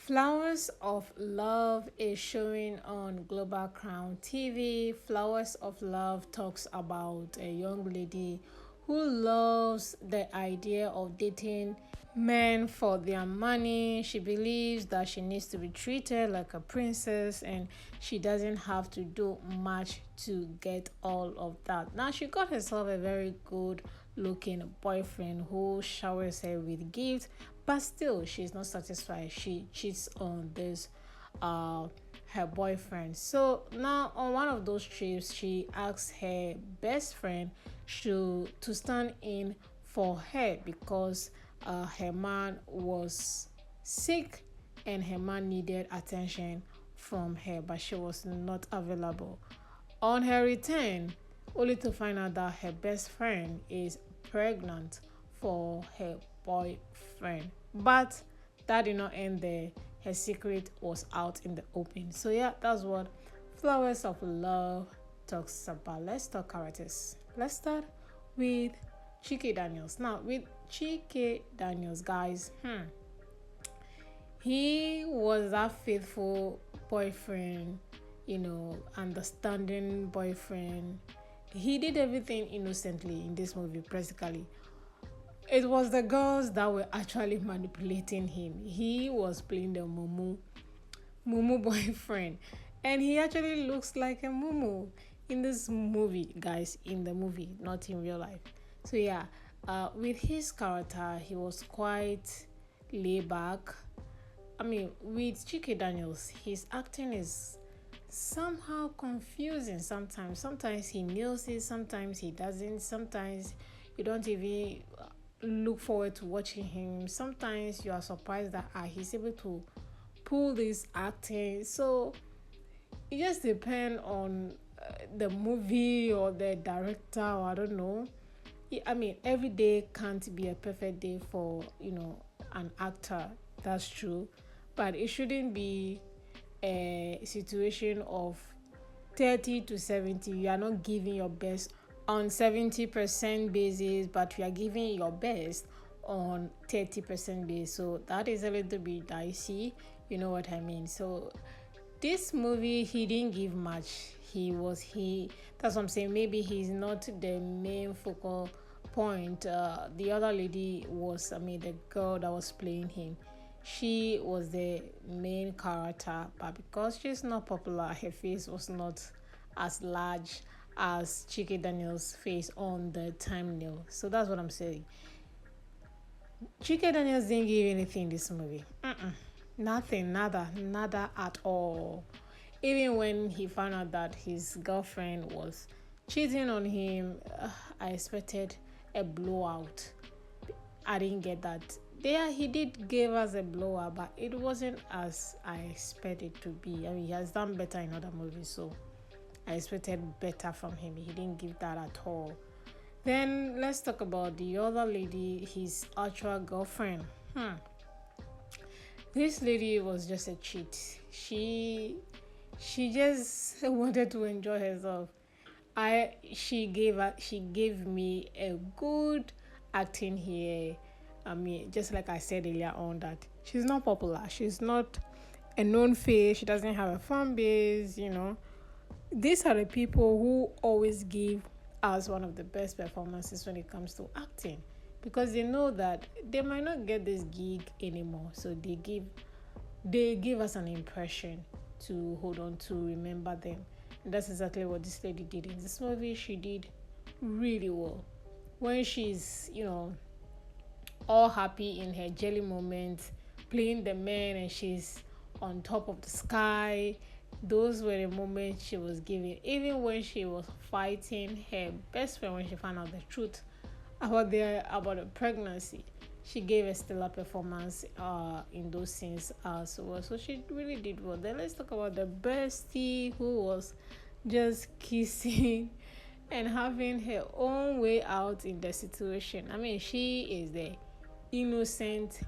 Flowers of Love is showing on Global Crown TV. Flowers of Love talks about a young lady who loves the idea of dating men for their money. She believes that she needs to be treated like a princess and she doesn't have to do much to get all of that. Now, she got herself a very good looking boyfriend who showers her with gifts, but still she's not satisfied. She cheats on this her boyfriend. So now on one of those trips, she asks her best friend to stand in for her because her man was sick and her man needed attention from her, but she was not available. On her return, only to find out that her best friend is pregnant for her boyfriend. But that did not end there. Her secret was out in the open. So yeah, that's what Flowers of Love talks about. Let's talk characters. Let's start with Chike Daniels. Now, with Chike Daniels, guys, he was that faithful boyfriend, understanding boyfriend. He did everything innocently in this movie, practically. It was the girls that were actually manipulating him. He was playing the Mumu boyfriend. And he actually looks like a Mumu in this movie, guys, in the movie, not in real life. So yeah, with his character, he was quite laid back. I mean, with Chike Daniels, his acting is somehow confusing sometimes. Sometimes he nails it, sometimes he doesn't. Sometimes you don't even look forward to watching him. Sometimes you are surprised that he's able to pull this acting. So it just depends on the movie or the director, or I don't know. I mean, every day can't be a perfect day for an actor. That's true, but it shouldn't be a situation of 30 to 70. You are not giving your best on 70% basis, but you are giving your best on 30% basis. So that is a little bit dicey. You know what I mean? So this movie, he didn't give much. That's what I'm saying. Maybe he's not the main focal point. The other lady was, the girl that was playing him, she was the main character, but because she's not popular, her face was not as large as Chike Daniels' face on the thumbnail. So that's what I'm saying. Chike Daniels didn't give anything in this movie. Nothing, nada at all. Even when he found out that his girlfriend was cheating on him, I expected a blowout. I didn't get that. There, he did give us a blowout, but it wasn't as I expected it to be. I mean, he has done better in other movies, so I expected better from him. He didn't give that at all. Then let's talk about the other lady, his actual girlfriend. This lady was just a cheat. She just wanted to enjoy herself. She gave me a good acting here. I mean, just like I said earlier on, that she's not popular. She's not a known face. She doesn't have a fan base. These are the people who always give us one of the best performances when it comes to acting, because they know that they might not get this gig anymore. So they give us an impression to hold on to, remember them. And that's exactly what this lady did in this movie. She did really well. When she's, all happy in her jelly moment, playing the man, and she's on top of the sky. Those were the moments she was giving. Even when she was fighting her best friend, when she found out the truth about the pregnancy, she gave a stellar performance in those scenes as well. So she really did well. Then let's talk about the bestie who was just kissing and having her own way out in the situation. I mean, she is the innocent,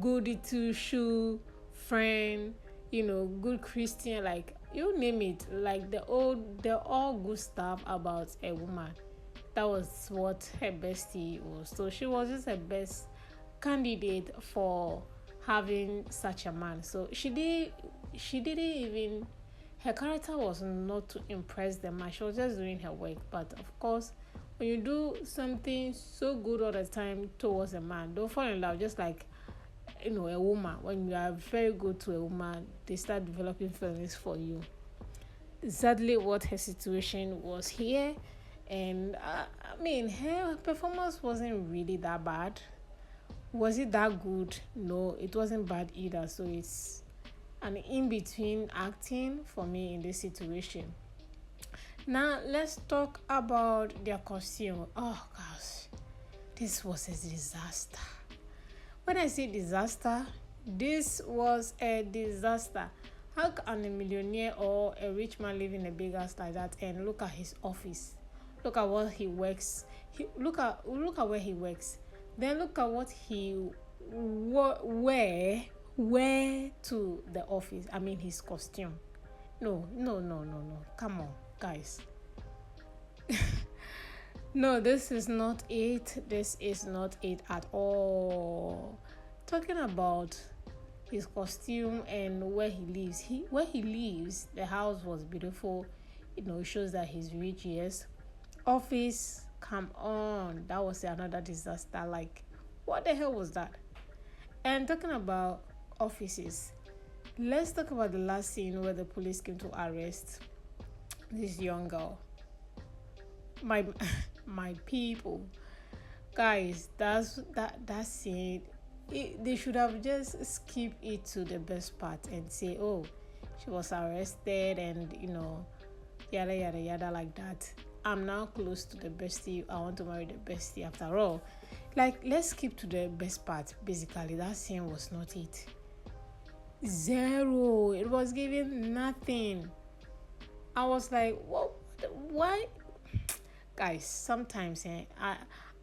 goody two shoe friend, good Christian, like you name it, like the all good stuff about a woman. That was what her bestie was. So she was just her best candidate for having such a man. So she didn't even, her character was not to impress the man. She was just doing her work. But of course, when you do something so good all the time towards a man, don't fall in love. Just like, a woman, when you are very good to a woman, they start developing feelings for you. Exactly what her situation was here. And her performance wasn't really that bad. Was it that good? No, it wasn't bad either. So it's an in-between acting for me in this situation. Now let's talk about their costume. Oh gosh, this was a disaster. When I say disaster, this was a disaster. How can a millionaire or a rich man live in a big house like that and look at his office? Look at what he works. Look at where he works. Then look at what he wear to the office. I mean his costume. No. Come on, guys. No, this is not it. This is not it at all. Talking about his costume and where he lives. Where he lives, the house was beautiful. It shows that he's rich, yes. Office, come on. That was another disaster. Like, what the hell was that? And talking about offices, let's talk about the last scene where the police came to arrest this young girl. My people, guys, that scene, they should have just skipped it to the best part and say, oh, she was arrested and yada yada yada like that. I'm now close to the bestie. I want to marry the bestie after all. Like, let's skip to the best part. Basically, that scene was not it. Zero. It was giving nothing. I was like, what? Why? Guys, sometimes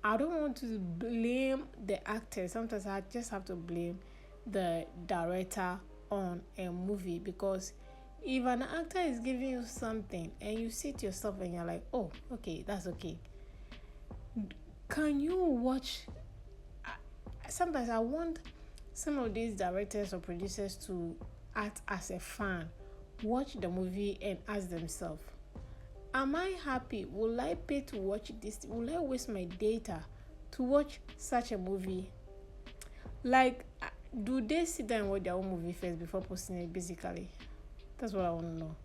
I don't want to blame the actor. Sometimes I just have to blame the director on a movie, because if an actor is giving you something and you sit yourself and you're like, oh, okay, that's okay. Can you watch? Sometimes I want some of these directors or producers to act as a fan, watch the movie and ask themselves, am I happy? Will I pay to watch this? Will I waste my data to watch such a movie? Like, do they sit down and watch their own movie first before posting it? Basically, that's what I want to know.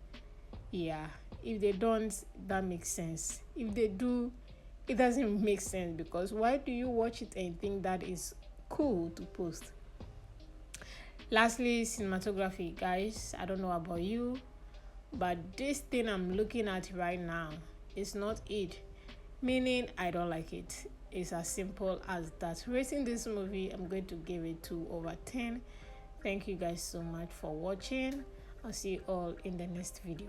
Yeah, if they don't, that makes sense. If they do, it doesn't make sense, because why do you watch it and think that is cool to post? Lastly, cinematography, guys. I don't know about you, but this thing I'm looking at right now is not it. Meaning, I don't like it. It's as simple as that. Rating this movie, I'm going to give it 2/10. Thank you guys so much for watching. I'll see you all in the next video.